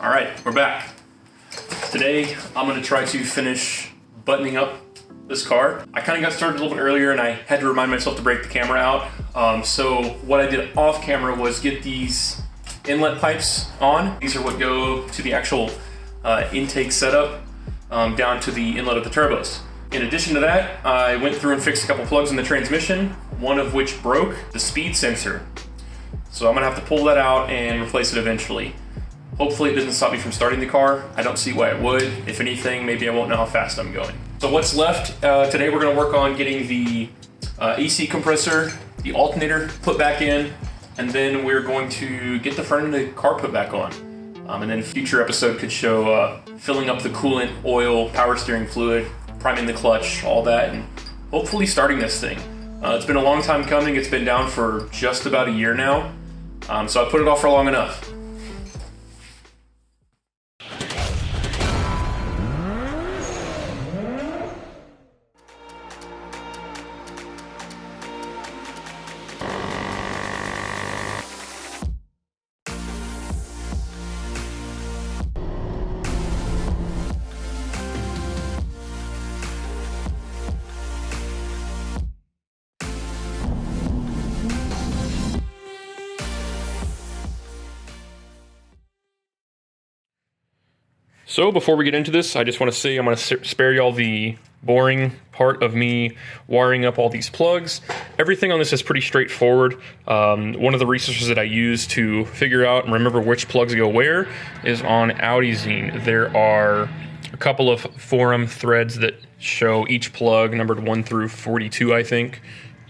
All right, we're back. Today, I'm gonna try to finish buttoning up this car. I kind of got started a little bit earlier and I had to remind myself to break the camera out. So what I did off camera was get these inlet pipes on. These are what go to the actual intake setup down to the inlet of the turbos. In addition to that, I went through and fixed a couple plugs in the transmission, one of which broke the speed sensor. So I'm gonna have to pull that out and replace it eventually. Hopefully it doesn't stop me from starting the car. I don't see why it would. If anything, maybe I won't know how fast I'm going. So what's left, today we're gonna work on getting the AC compressor, the alternator put back in, and then we're going to get the front of the car put back on. And then a future episode could show filling up the coolant, oil, power steering fluid, priming the clutch, all that, and hopefully starting this thing. It's been a long time coming. It's been down for just about a year now. So I put it off for long enough. So before we get into this, I just want to say I'm going to spare y'all the boring part of me wiring up all these plugs. Everything on this is pretty straightforward. One of the resources that I use to figure out and remember which plugs go where is on AudiZine. There are a couple of forum threads that show each plug numbered 1 through 42, I think,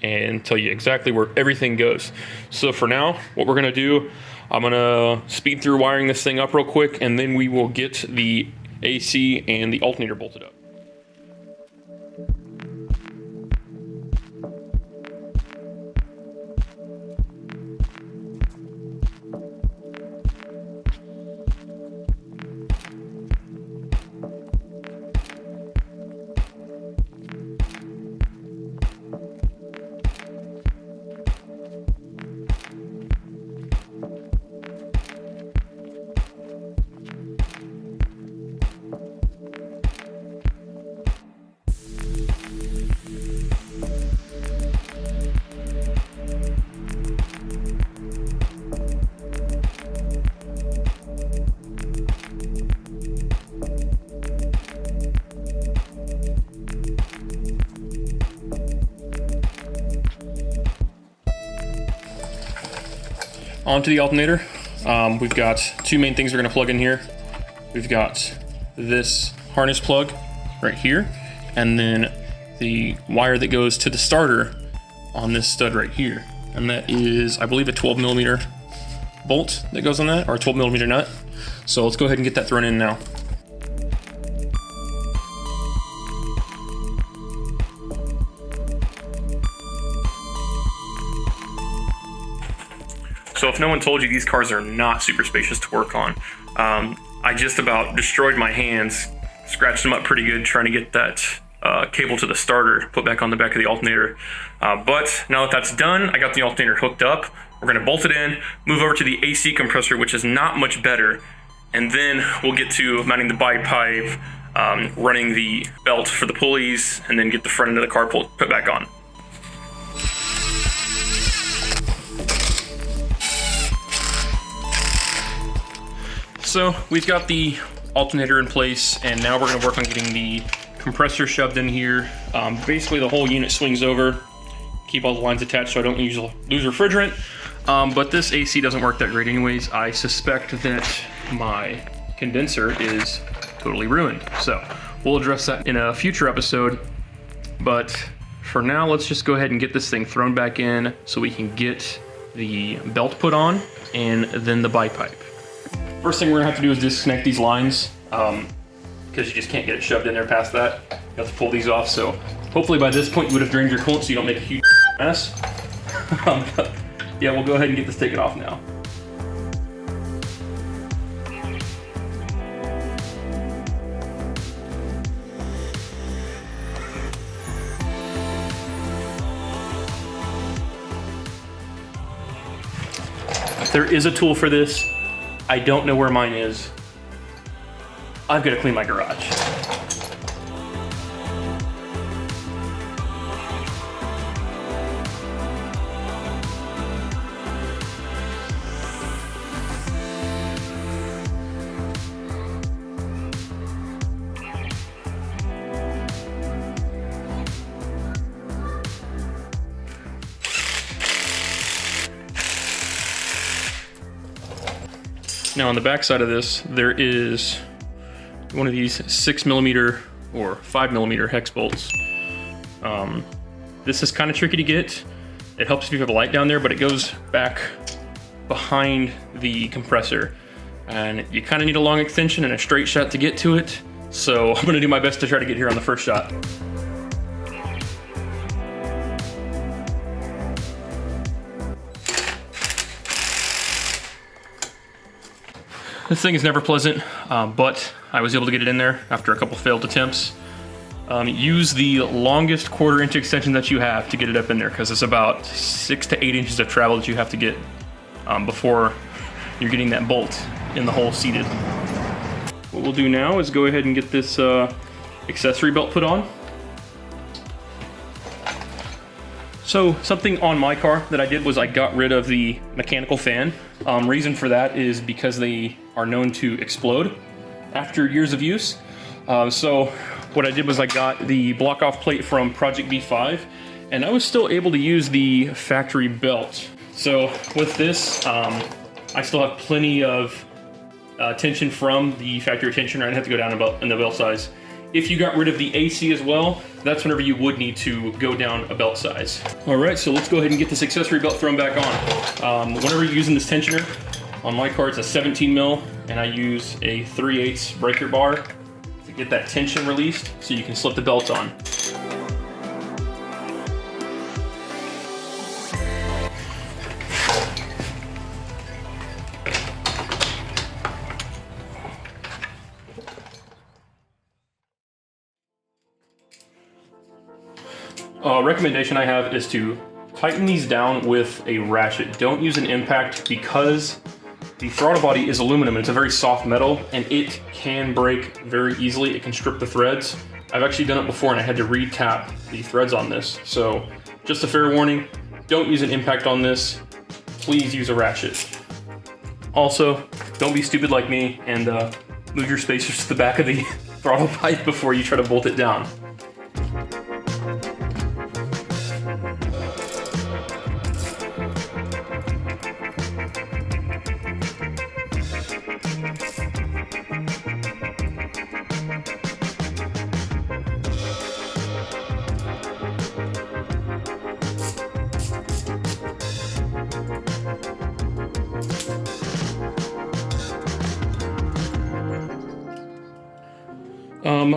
and tell you exactly where everything goes. So for now, what we're going to do, I'm gonna speed through wiring this thing up real quick, and then we will get the AC and the alternator bolted up. Onto the alternator. We've got two main things we're going to plug in here. We've got this harness plug right here, and then the wire that goes to the starter on this stud right here. And that is, I believe, a 12mm bolt that goes on that, or a 12mm nut. So let's go ahead and get that thrown in now. So if no one told you, these cars are not super spacious to work on. I just about destroyed my hands, scratched them up pretty good trying to get that cable to the starter put back on the back of the alternator. But now that that's done, I got the alternator hooked up. We're gonna bolt it in, move over to the AC compressor, which is not much better, and then we'll get to mounting the bipipe, running the belt for the pulleys, and then get the front end of the car put back on. So we've got the alternator in place, and now we're going to work on getting the compressor shoved in here. Basically the whole unit swings over, keep all the lines attached so I don't lose refrigerant. But this AC doesn't work that great anyways. I suspect that my condenser is totally ruined. So we'll address that in a future episode. But for now, let's just go ahead and get this thing thrown back in so we can get the belt put on and then the bipipe. First thing we're gonna have to do is disconnect these lines because you just can't get it shoved in there past that. You have to pull these off. So hopefully by this point you would have drained your coolant so you don't make a huge mess. But yeah, we'll go ahead and get this taken off now. There is a tool for this. I don't know where mine is. I've got to clean my garage. Now on the back side of this, there is one of these 6mm or 5mm hex bolts. This is kind of tricky to get. It helps if you have a light down there, but it goes back behind the compressor. And you kind of need a long extension and a straight shot to get to it. So I'm gonna do my best to try to get here on the first shot. This thing is never pleasant, but I was able to get it in there after a couple failed attempts. Use the longest 1/4 inch extension that you have to get it up in there, because it's about 6 to 8 inches of travel that you have to get before you're getting that bolt in the hole seated. What we'll do now is go ahead and get this accessory belt put on. So something on my car that I did was I got rid of the mechanical fan. Reason for that is because they are known to explode after years of use. So what I did was I got the block off plate from Project B5, and I was still able to use the factory belt. So with this, I still have plenty of tension from the factory tensioner. I didn't have to go down in the belt size. If you got rid of the AC as well, that's whenever you would need to go down a belt size. All right, so let's go ahead and get this accessory belt thrown back on. Whenever you're using this tensioner, on my car it's a 17 mil, and I use a 3/8 breaker bar to get that tension released so you can slip the belt on. Recommendation I have is to tighten these down with a ratchet. Don't use an impact, because the throttle body is aluminum and it's a very soft metal, and it can break very easily. It can strip the threads. I've actually done it before and I had to re-tap the threads on this. So just a fair warning, don't use an impact on this. Please use a ratchet. Also, don't be stupid like me and move your spacers to the back of the throttle pipe before you try to bolt it down.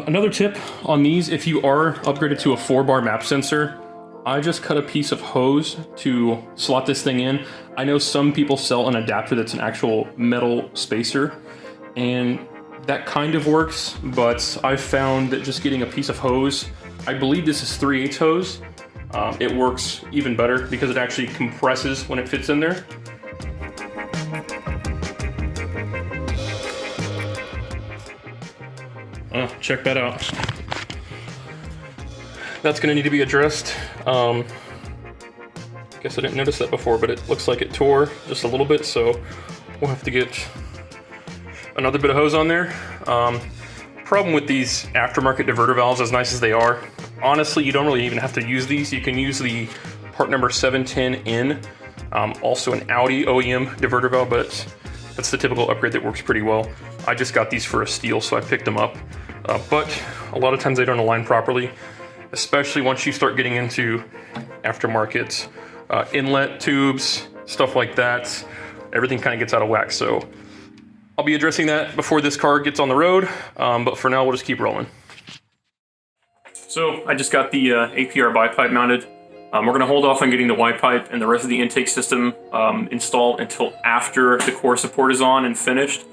Another tip on these, if you are upgraded to a 4-bar map sensor, I just cut a piece of hose to slot this thing in. I know some people sell an adapter that's an actual metal spacer, and that kind of works, but I've found that just getting a piece of hose, I believe this is 3/8 hose, it works even better because it actually compresses when it fits in there. Check that out. That's gonna need to be addressed. Guess I didn't notice that before, but it looks like it tore just a little bit, so we'll have to get another bit of hose on there. Problem with these aftermarket diverter valves, as nice as they are, honestly, you don't really even have to use these. You can use the part number 710N, also an Audi OEM diverter valve, but that's the typical upgrade that works pretty well. I just got these for a steal, so I picked them up. But a lot of times they don't align properly, especially once you start getting into aftermarket inlet tubes, stuff like that. Everything kind of gets out of whack. So I'll be addressing that before this car gets on the road, but for now we'll just keep rolling. So I just got the APR bipipe mounted. We're going to hold off on getting the Y pipe and the rest of the intake system installed until after the core support is on and finished.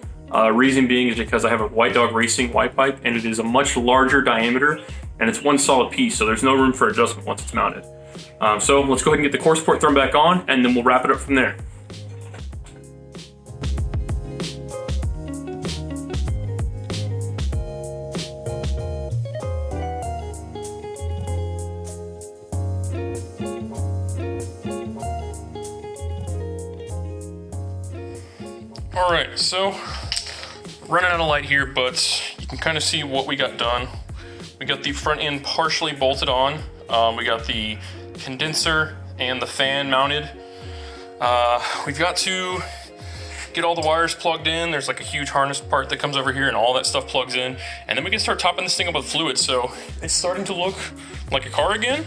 Reason being is because I have a White Dog Racing Y pipe, and it is a much larger diameter, and it's one solid piece, so there's no room for adjustment once it's mounted. So let's go ahead and get the core support thrown back on, and then we'll wrap it up from there. All right, so running out of light here, but you can kind of see what we got done. We got the front end partially bolted on. We got the condenser and the fan mounted. We've got to get all the wires plugged in. There's like a huge harness part that comes over here and all that stuff plugs in. And then we can start topping this thing up with fluid. So it's starting to look like a car again.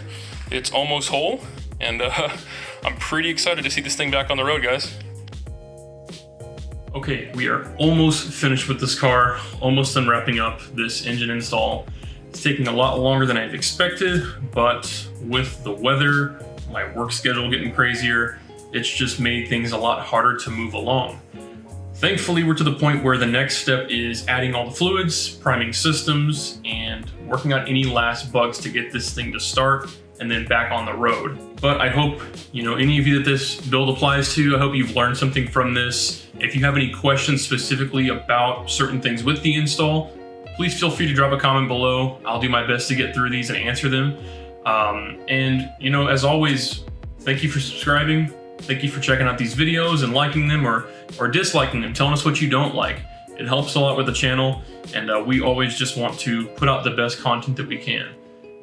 It's almost whole. And I'm pretty excited to see this thing back on the road, guys. Okay, we are almost finished with this car, almost done wrapping up this engine install. It's taking a lot longer than I've expected, but with the weather, my work schedule getting crazier, it's just made things a lot harder to move along. Thankfully, we're to the point where the next step is adding all the fluids, priming systems, and working on any last bugs to get this thing to start and then back on the road. But I hope, any of you that this build applies to, I hope you've learned something from this. If you have any questions specifically about certain things with the install, please feel free to drop a comment below. I'll do my best to get through these and answer them. As always, thank you for subscribing. Thank you for checking out these videos and liking them or disliking them, telling us what you don't like. It helps a lot with the channel, and we always just want to put out the best content that we can.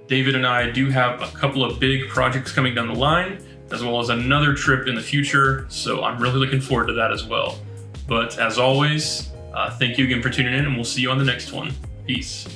David and I do have a couple of big projects coming down the line, as well as another trip in the future, so I'm really looking forward to that as well. But as always, thank you again for tuning in, and we'll see you on the next one. Peace.